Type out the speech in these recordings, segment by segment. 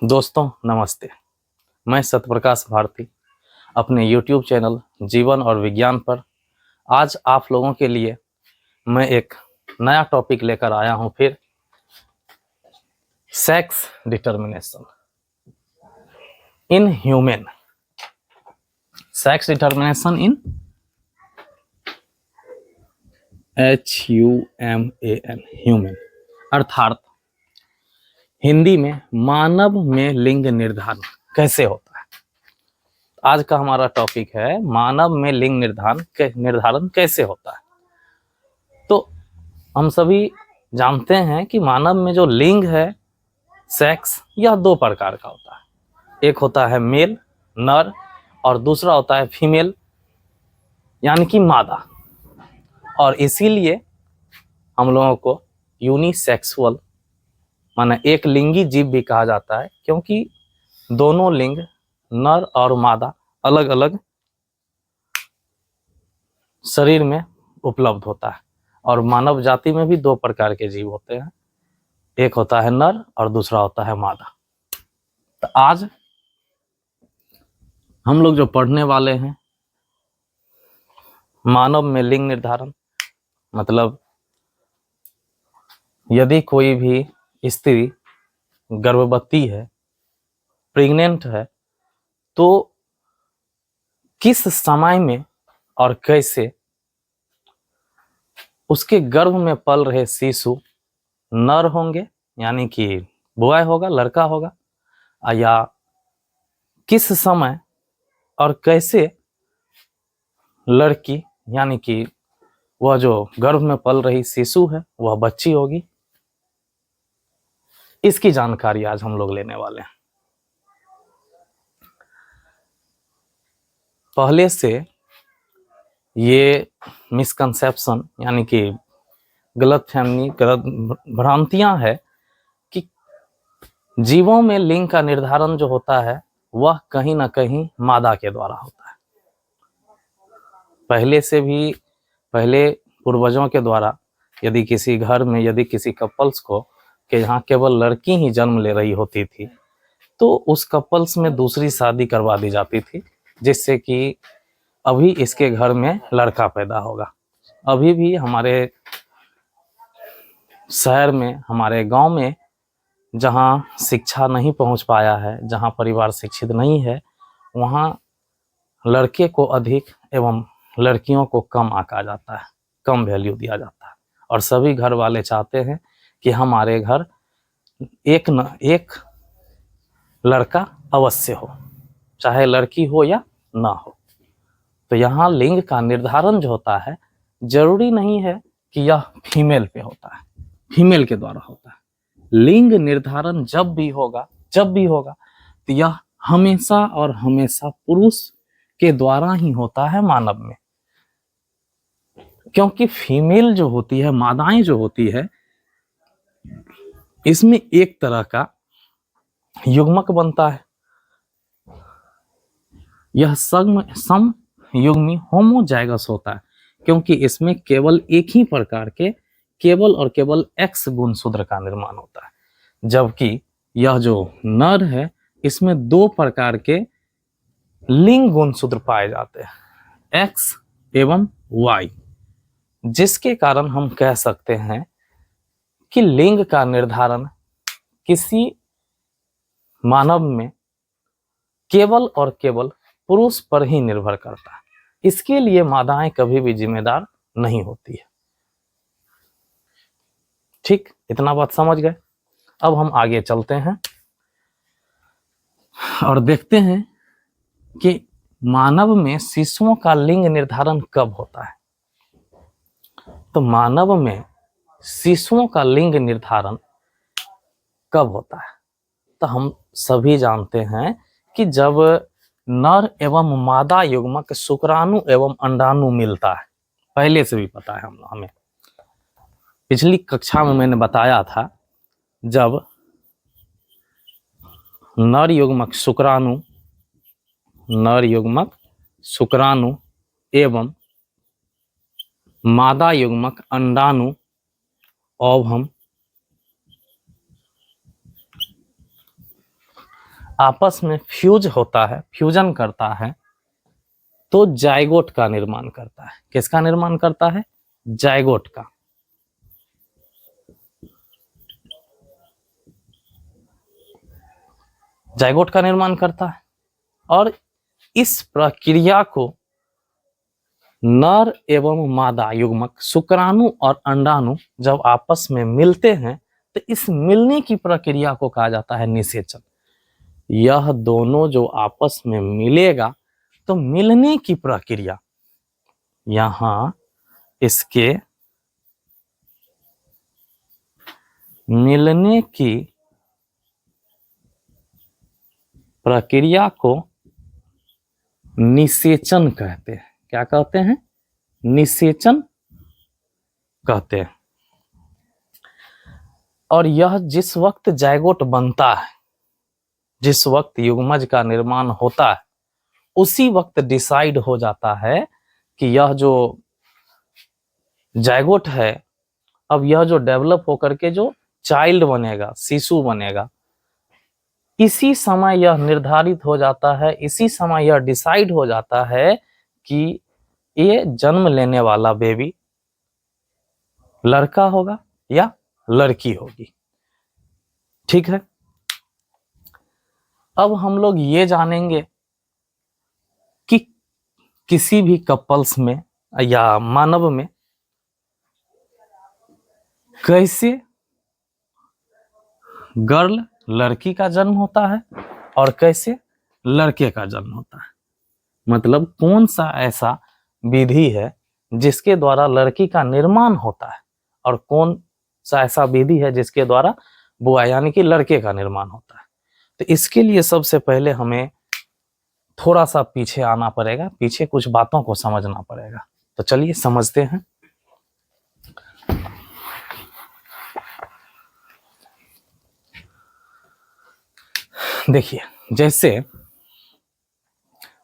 दोस्तों नमस्ते। मैं सत्यप्रकाश भारती अपने YouTube चैनल जीवन और विज्ञान पर आज आप लोगों के लिए मैं एक नया टॉपिक लेकर आया हूं। फिर sex determination in human. Sex determination in HUMAN human, अर्थात हिंदी में मानव में लिंग निर्धारण कैसे होता है। आज का हमारा टॉपिक है मानव में लिंग निर्धारण कैसे होता है। तो हम सभी जानते हैं कि मानव में जो लिंग है, सेक्स, यह दो प्रकार का होता है। एक होता है मेल, नर, और दूसरा होता है फीमेल, यानी कि मादा। और इसीलिए हम लोगों को यूनिसेक्सुअल माने एक लिंगी जीव भी कहा जाता है, क्योंकि दोनों लिंग नर और मादा अलग अलग शरीर में उपलब्ध होता है। और मानव जाति में भी दो प्रकार के जीव होते हैं, एक होता है नर और दूसरा होता है मादा। तो आज हम लोग जो पढ़ने वाले हैं मानव में लिंग निर्धारण, मतलब यदि कोई भी स्त्री गर्भवती है, प्रेग्नेंट है, तो किस समय में और कैसे उसके गर्भ में पल रहे शिशु नर होंगे, यानी कि बॉय होगा, लड़का होगा, या किस समय और कैसे लड़की यानी कि वह जो गर्भ में पल रही शिशु है वह बच्ची होगी, इसकी जानकारी आज हम लोग लेने वाले हैं। पहले से ये मिसकंसेप्शन यानी कि गलतफहमी, गलत भ्रांतियां है कि जीवों में लिंग का निर्धारण जो होता है वह कहीं ना कहीं मादा के द्वारा होता है। पहले से भी, पहले पूर्वजों के द्वारा यदि किसी घर में, यदि किसी कपल्स को कि यहाँ केवल लड़की ही जन्म ले रही होती थी, तो उस कपल्स में दूसरी शादी करवा दी जाती थी, जिससे कि अभी इसके घर में लड़का पैदा होगा। अभी भी हमारे शहर में, हमारे गांव में, जहां शिक्षा नहीं पहुंच पाया है, जहां परिवार शिक्षित नहीं है, वहां लड़के को अधिक एवं लड़कियों को कम आंका जाता है, कम वैल्यू दिया जाता है। और सभी घर वाले चाहते हैं कि हमारे घर एक लड़का अवश्य हो, चाहे लड़की हो या ना हो। तो यहाँ लिंग का निर्धारण जो होता है, जरूरी नहीं है कि यह फीमेल पे होता है, फीमेल के द्वारा होता है। लिंग निर्धारण जब भी होगा तो यह हमेशा और हमेशा पुरुष के द्वारा ही होता है मानव में। क्योंकि फीमेल जो होती है, मादाएं जो होती है, इसमें एक तरह का युग्मक बनता है। यह सम युग्मी होमोजाइगस होता है, क्योंकि इसमें केवल एक ही प्रकार के केवल और केवल एक्स गुणसूत्र का निर्माण होता है, जबकि यह जो नर है इसमें दो प्रकार के लिंग गुणसूत्र पाए जाते हैं, एक्स एवं वाई, जिसके कारण हम कह सकते हैं कि लिंग का निर्धारण किसी मानव में केवल और केवल पुरुष पर ही निर्भर करता है। इसके लिए मादाएं कभी भी जिम्मेदार नहीं होती है। ठीक, इतना बात समझ गए। अब हम आगे चलते हैं और देखते हैं कि मानव में शिशुओं का लिंग निर्धारण कब होता है। तो मानव में शिशुओं का लिंग निर्धारण कब होता है, तो हम सभी जानते हैं कि जब नर एवं मादा युग्मक शुक्राणु एवं अंडाणु मिलता है। पहले से भी पता है हमें, पिछली कक्षा में मैंने बताया था, जब नर युग्मक शुक्राणु एवं मादा युग्मक अंडाणु ओवम आपस में फ्यूज होता है, फ्यूजन करता है, तो जाइगोट का निर्माण करता है। किसका निर्माण करता है? जाइगोट का। जाइगोट का निर्माण करता है। और इस प्रक्रिया को नर एवं मादा युग्मक शुक्राणु और अंडाणु जब आपस में मिलते हैं तो इस मिलने की प्रक्रिया को कहा जाता है निषेचन। यह दोनों जो आपस में मिलेगा तो मिलने की प्रक्रिया, यहां इसके मिलने की प्रक्रिया को निषेचन कहते हैं। क्या कहते हैं? निषेचन कहते हैं। और यह जिस वक्त जाइगोट बनता है, जिस वक्त युग्मज का निर्माण होता है, उसी वक्त डिसाइड हो जाता है कि यह जो जाइगोट है, अब यह जो डेवलप होकर के जो चाइल्ड बनेगा, शिशु बनेगा, इसी समय यह निर्धारित हो जाता है, इसी समय यह डिसाइड हो जाता है कि ये जन्म लेने वाला बेबी लड़का होगा या लड़की होगी। ठीक है। अब हम लोग ये जानेंगे कि किसी भी कपल्स में या मानव में कैसे गर्ल लड़की का जन्म होता है और कैसे लड़के का जन्म होता है। मतलब कौन सा ऐसा विधि है जिसके द्वारा लड़की का निर्माण होता है और कौन सा ऐसा विधि है जिसके द्वारा बुआ यानी कि लड़के का निर्माण होता है। तो इसके लिए सबसे पहले हमें थोड़ा सा पीछे आना पड़ेगा, पीछे कुछ बातों को समझना पड़ेगा। तो चलिए समझते हैं। देखिए, जैसे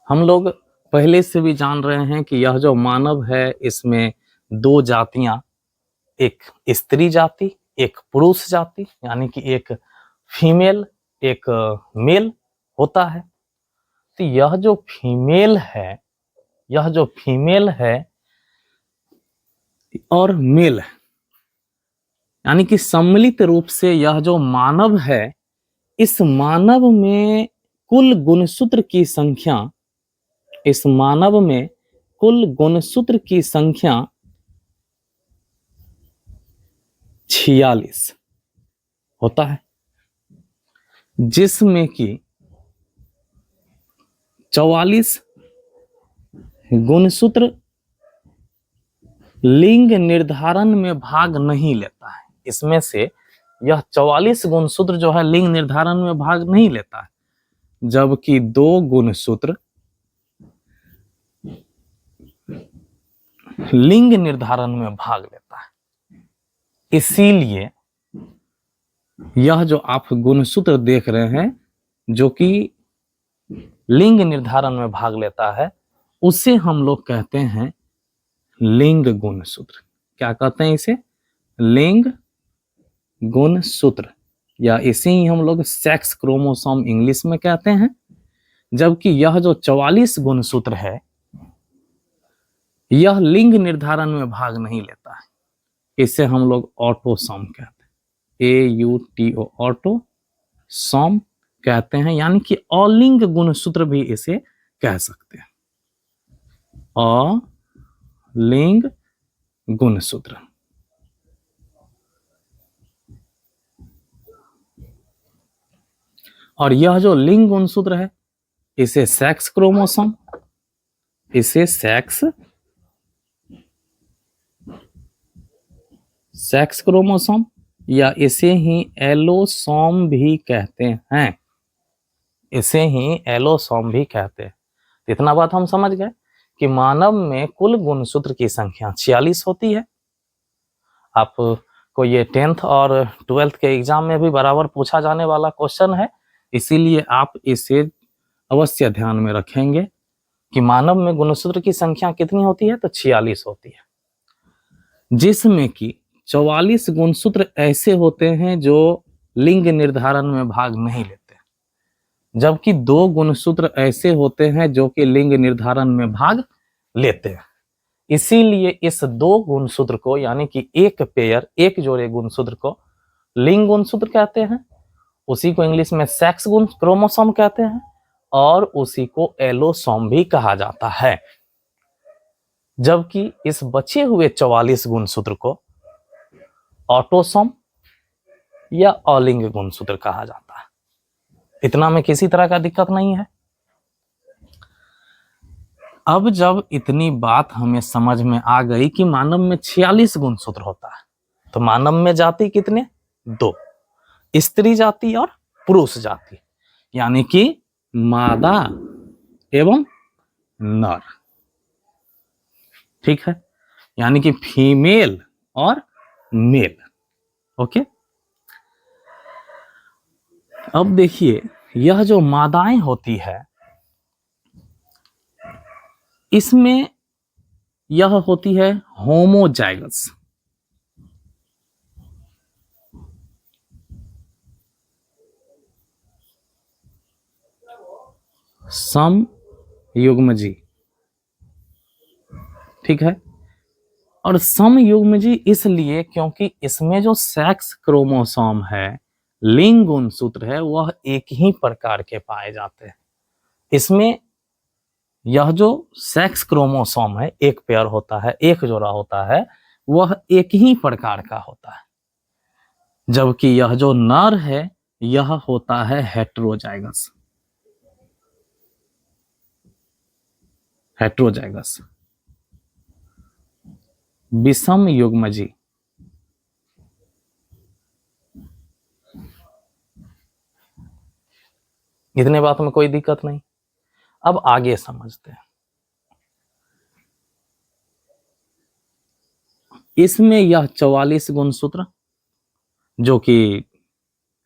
हम लोग पहले से भी जान रहे हैं कि यह जो मानव है इसमें दो जातियां, एक स्त्री जाति, एक पुरुष जाति, यानी कि एक फीमेल एक मेल होता है। तो यह जो फीमेल है और मेल है, यानी कि सम्मिलित रूप से यह जो मानव है, इस मानव में कुल गुणसूत्र की संख्या, इस मानव में कुल गुणसूत्र की संख्या 46 होता है, जिसमें कि 44 गुणसूत्र लिंग निर्धारण में भाग नहीं लेता है। इसमें से यह 44 गुणसूत्र जो है लिंग निर्धारण में भाग नहीं लेता है, जबकि 2 गुणसूत्र लिंग निर्धारण में भाग लेता है। इसीलिए यह जो आप गुणसूत्र देख रहे हैं जो कि लिंग निर्धारण में भाग लेता है, उसे हम लोग कहते हैं लिंग गुणसूत्र। क्या कहते हैं इसे? लिंग गुणसूत्र, या इसे ही हम लोग सेक्स क्रोमोसोम इंग्लिश में कहते हैं। जबकि यह जो 44 गुणसूत्र है, यह लिंग निर्धारण में भाग नहीं लेता है। इसे हम लोग ऑटोसोम कहते हैं, AUTO, ऑटोसोम कहते हैं, यानी कि अलिंग गुणसूत्र भी इसे कह सकते हैं, अलिंग गुणसूत्र। और यह जो लिंग गुणसूत्र है, इसे सेक्स क्रोमोसोम, इसे सेक्स क्रोमोसोम या इसे ही एलोसोम भी कहते हैं, इसे ही एलोसोम भी कहते हैं। इतना बात हम समझ गए कि मानव में कुल गुणसूत्र की संख्या 46 होती है। आपको ये 10th और 12th के एग्जाम में भी बराबर पूछा जाने वाला क्वेश्चन है, इसीलिए आप इसे अवश्य ध्यान में रखेंगे कि मानव में गुणसूत्र की संख्या कितनी होती है? तो 46 होती है, जिसमें कि 44 गुणसूत्र ऐसे होते हैं जो लिंग निर्धारण में भाग नहीं लेते। जबकि 2 गुणसूत्र ऐसे होते हैं जो कि लिंग निर्धारण में भाग लेते हैं। इसीलिए इस 2 गुणसूत्र को, यानी कि एक पेयर, एक जोड़े गुणसूत्र को लिंग गुणसूत्र कहते हैं, उसी को इंग्लिश में सेक्स गुण क्रोमोसोम कहते हैं, और उसी को एलोसोम भी कहा जाता है। जबकि इस बचे हुए 44 गुणसूत्र को ऑटोसोम या अलिंग गुणसूत्र कहा जाता है। इतना में किसी तरह का दिक्कत नहीं है। अब जब इतनी बात हमें समझ में आ गई कि मानव में 46 गुणसूत्र होता है, तो मानव में जाति कितने? 2, स्त्री जाति और पुरुष जाति, यानी कि मादा एवं नर। ठीक है, यानी कि फीमेल और मेल। ओके, अब देखिए, यह जो मादाएं होती है, इसमें यह होती है होमोजाइगस। समयुग्मजी। ठीक है, और समयुग्मजी इसलिए क्योंकि इसमें जो सेक्स क्रोमोसोम है, लिंग गुणसूत्र है, वह एक ही प्रकार के पाए जाते हैं। इसमें यह जो सेक्स क्रोमोसोम है, एक पेयर होता है, एक जोड़ा होता है, वह एक ही प्रकार का होता है। जबकि यह जो नर है, यह होता है हेटेरोजाइगस। हेटेरोजाइगस, विषम युग्मजी। इतने बात में कोई दिक्कत नहीं। अब आगे समझते हैं। इसमें यह 44 गुणसूत्र जो कि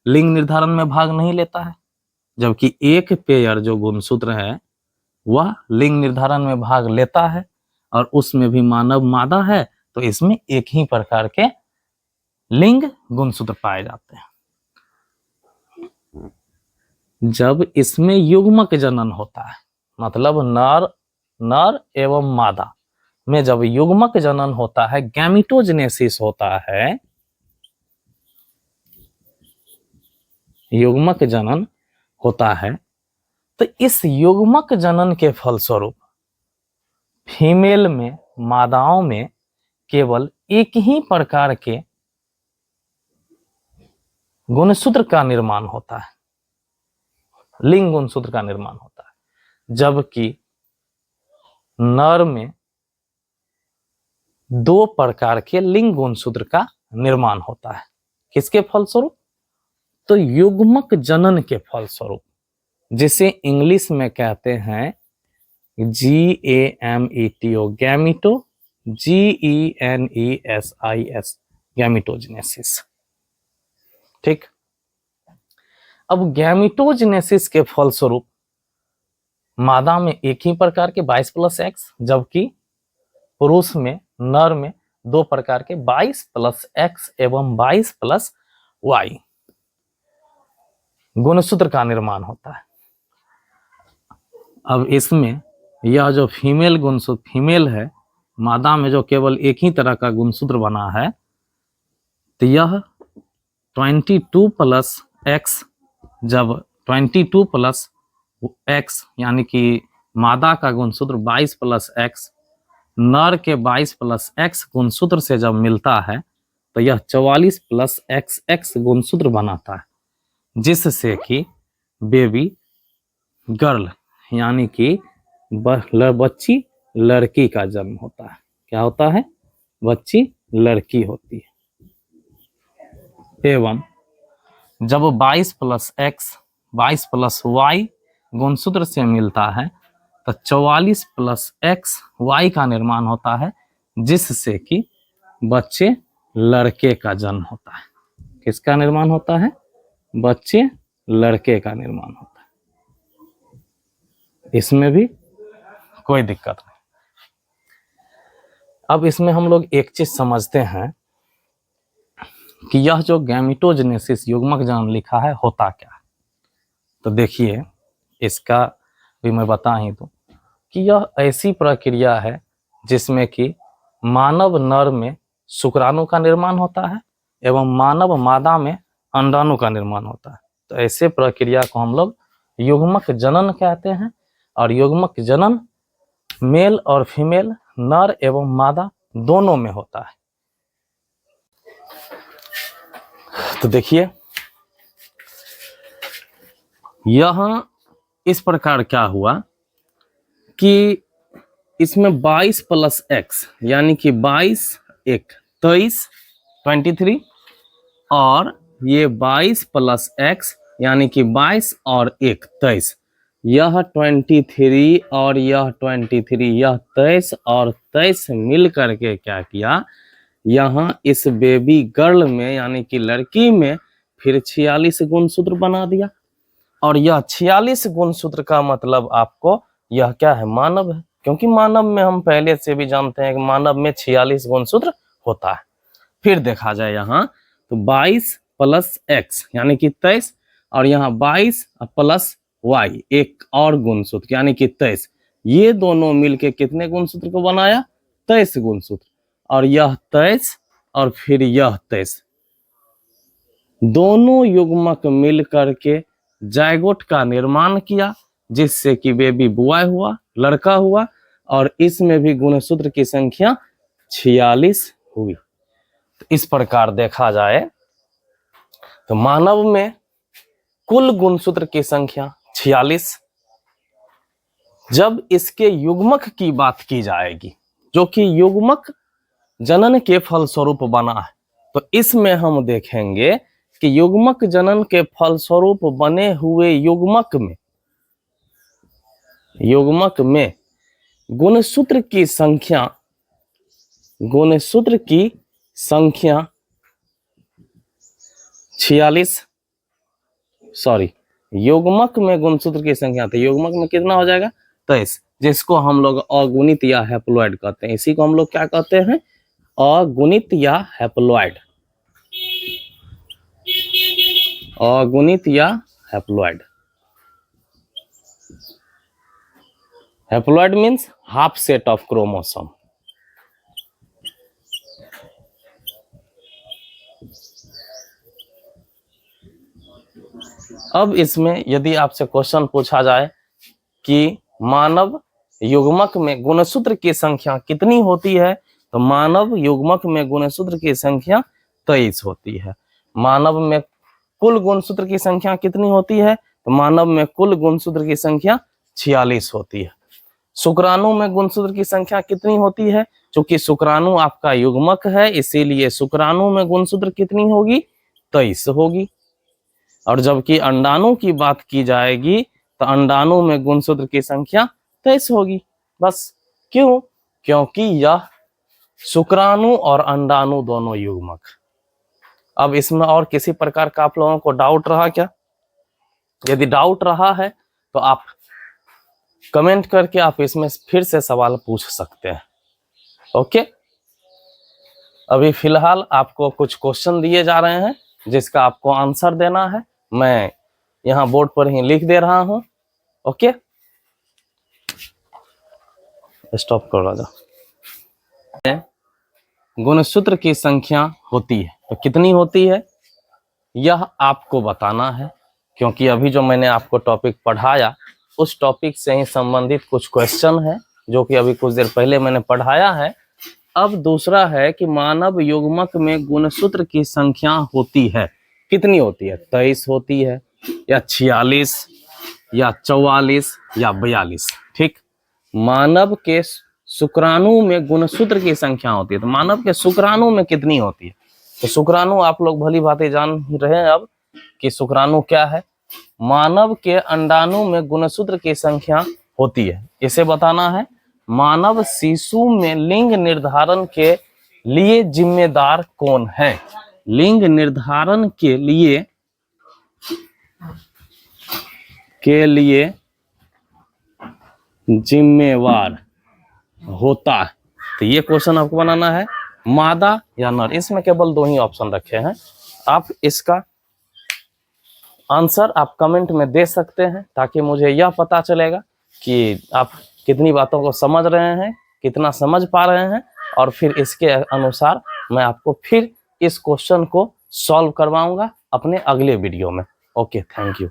लिंग निर्धारण में भाग नहीं लेता है, जबकि एक पेयर जो गुणसूत्र है वह लिंग निर्धारण में भाग लेता है, और उसमें भी मानव मादा है, तो इसमें एक ही प्रकार के लिंग गुणसूत्र पाए जाते हैं। जब इसमें युग्मक जनन होता है, मतलब नर एवं मादा में जब युग्मक जनन होता है, गैमिटोजेनेसिस होता है, युग्मक जनन होता है, तो इस युग्मक जनन के फलस्वरूप फीमेल में, मादाओं में केवल एक ही प्रकार के गुणसूत्र का निर्माण होता है, लिंग गुणसूत्र का निर्माण होता है। जबकि नर में 2 प्रकार के लिंग गुणसूत्र का निर्माण होता है। किसके फलस्वरूप? तो युग्मक जनन के फलस्वरूप, जिसे इंग्लिश में कहते हैं GAMETO, गैमिटो, GENESIS, गैमिटोजेनेसिस। ठीक, अब गैमिटोजेनेसिस के फलस्वरूप मादा में एक ही प्रकार के 22+X, जबकि पुरुष में, नर में 2 प्रकार के 22+X एवं 22+Y गुणसूत्र का निर्माण होता है। अब इसमें यह जो फीमेल गुणसूत्र, फीमेल है, मादा में जो केवल एक ही तरह का गुणसूत्र बना है, तो यह 22+X, जब 22+X यानी कि मादा का गुणसूत्र 22+X नर के 22+X गुणसूत्र से जब मिलता है, तो यह 44+XX गुणसूत्र बनाता है, जिससे कि बेबी गर्ल यानी कि बच्ची, लड़की का जन्म होता है। क्या होता है? बच्ची लड़की होती है। एवं जब 22+X 22+Y गुणसूत्र से मिलता है, तो 44+XY का निर्माण होता है, जिससे कि बच्चे लड़के का जन्म होता है। किसका निर्माण होता है? बच्चे लड़के का निर्माण होता है। इसमें भी कोई दिक्कत नहीं। अब इसमें हम लोग एक चीज समझते हैं कि यह जो गैमिटोजेनेसिस, युग्मक जनन लिखा है, होता क्या है। तो देखिए, इसका भी मैं बता ही दूं कि यह ऐसी प्रक्रिया है जिसमें कि मानव नर में शुक्राणु का निर्माण होता है एवं मानव मादा में अंडाणु का निर्माण होता है। तो ऐसे प्रक्रिया को हम लोग युग्मक जनन कहते हैं। और युग्मक जनन मेल और फीमेल, नर एवं मादा दोनों में होता है। तो देखिए यहां इस प्रकार क्या हुआ कि इसमें 22 प्लस एक्स यानी कि 22 एक 23 23 और ये 22 प्लस एक्स यानी कि 22 और 1 23, यह 23 और यह 23, यह 23 और 23 मिल करके क्या किया, यहाँ इस बेबी गर्ल में यानी कि लड़की में फिर 46 गुणसूत्र बना दिया। और यह 46 गुणसूत्र का मतलब आपको यह क्या है, मानव है, क्योंकि मानव में हम पहले से भी जानते हैं कि मानव में 46 गुणसूत्र होता है। फिर देखा जाए यहाँ तो 22 प्लस एक्स यानी कि 23 और यहाँ 22 प्लस वाई एक और गुणसूत्र यानी कि 23, ये दोनों मिलके कितने गुणसूत्र को बनाया, 23 गुणसूत्र। और यह 23 और फिर यह 23 दोनों युग्मक मिल करके जायगोट का निर्माण किया, जिससे कि बेबी बॉय हुआ, लड़का हुआ। और इसमें भी गुणसूत्र की संख्या 46 हुई। तो इस प्रकार देखा जाए तो मानव में कुल गुणसूत्र की संख्या 46। जब इसके युग्मक की बात की जाएगी, जो कि युग्मक जनन के फलस्वरूप बना है, तो इसमें हम देखेंगे कि युग्मक जनन के फलस्वरूप बने हुए युग्मक में गुणसूत्र की संख्या 46, युग्मक में गुणसूत्र की संख्या, तो युग्मक में कितना हो जाएगा, 23, जिसको हम लोग अगुणित या हैप्लॉइड कहते हैं। इसी को हम लोग क्या कहते हैं, अगुणित या हैप्लॉइड, अगुणित या haploid. Haploid means half set of chromosome. अब इसमें यदि आपसे क्वेश्चन पूछा जाए कि मानव युग्मक में गुणसूत्र की संख्या कितनी होती है, तो मानव युग्मक में गुणसूत्र की संख्या 23 होती है। मानव में कुल गुणसूत्र की संख्या कितनी होती है, तो मानव में कुल गुणसूत्र की संख्या 46 होती है। शुक्राणु में गुणसूत्र की संख्या कितनी होती है, क्योंकि शुक्राणु आपका युग्मक है, इसीलिए शुक्राणु में गुणसूत्र कितनी होगी, 23 होगी। और जबकि अंडाणु की बात की जाएगी तो अंडाणु में गुणसूत्र की संख्या 23 होगी। बस क्यों, क्योंकि यह शुक्राणु और अंडाणु दोनों युग्मक। अब इसमें और किसी प्रकार का आप लोगों को डाउट रहा क्या? यदि डाउट रहा है तो आप कमेंट करके आप इसमें फिर से सवाल पूछ सकते हैं। ओके, अभी फिलहाल आपको कुछ क्वेश्चन दिए जा रहे हैं जिसका आपको आंसर देना है। मैं यहाँ बोर्ड पर ही लिख दे रहा हूं। ओके, स्टॉप कर राजा। गुणसूत्र की संख्या होती है तो कितनी होती है, यह आपको बताना है, क्योंकि अभी जो मैंने आपको टॉपिक पढ़ाया उस टॉपिक से ही संबंधित कुछ क्वेश्चन है जो कि अभी कुछ देर पहले मैंने पढ़ाया है। अब दूसरा है कि मानव युग्मक में गुणसूत्र की संख्या होती है, कितनी होती है, 23 होती है या 46 या 44 या 42। ठीक, मानव के शुक्राणु में गुणसूत्र की संख्या होती है, तो मानव के शुक्राणु में कितनी होती है, तो शुक्राणु आप लोग भली भांति जान ही रहे हैं अब कि शुक्राणु क्या है। मानव के अंडाणु में गुणसूत्र की संख्या होती है, इसे बताना है। मानव शिशु में लिंग निर्धारण के लिए जिम्मेदार कौन है, लिंग निर्धारण के लिए जिम्मेवार होता है, तो ये क्वेश्चन आपको बनाना है, मादा या नर। इसमें केवल दो ही ऑप्शन रखे हैं, आप इसका आंसर आप कमेंट में दे सकते हैं, ताकि मुझे यह पता चलेगा कि आप कितनी बातों को समझ रहे हैं, कितना समझ पा रहे हैं, और फिर इसके अनुसार मैं आपको फिर इस क्वेश्चन को सॉल्व करवाऊंगा अपने अगले वीडियो में। Okay, thank you.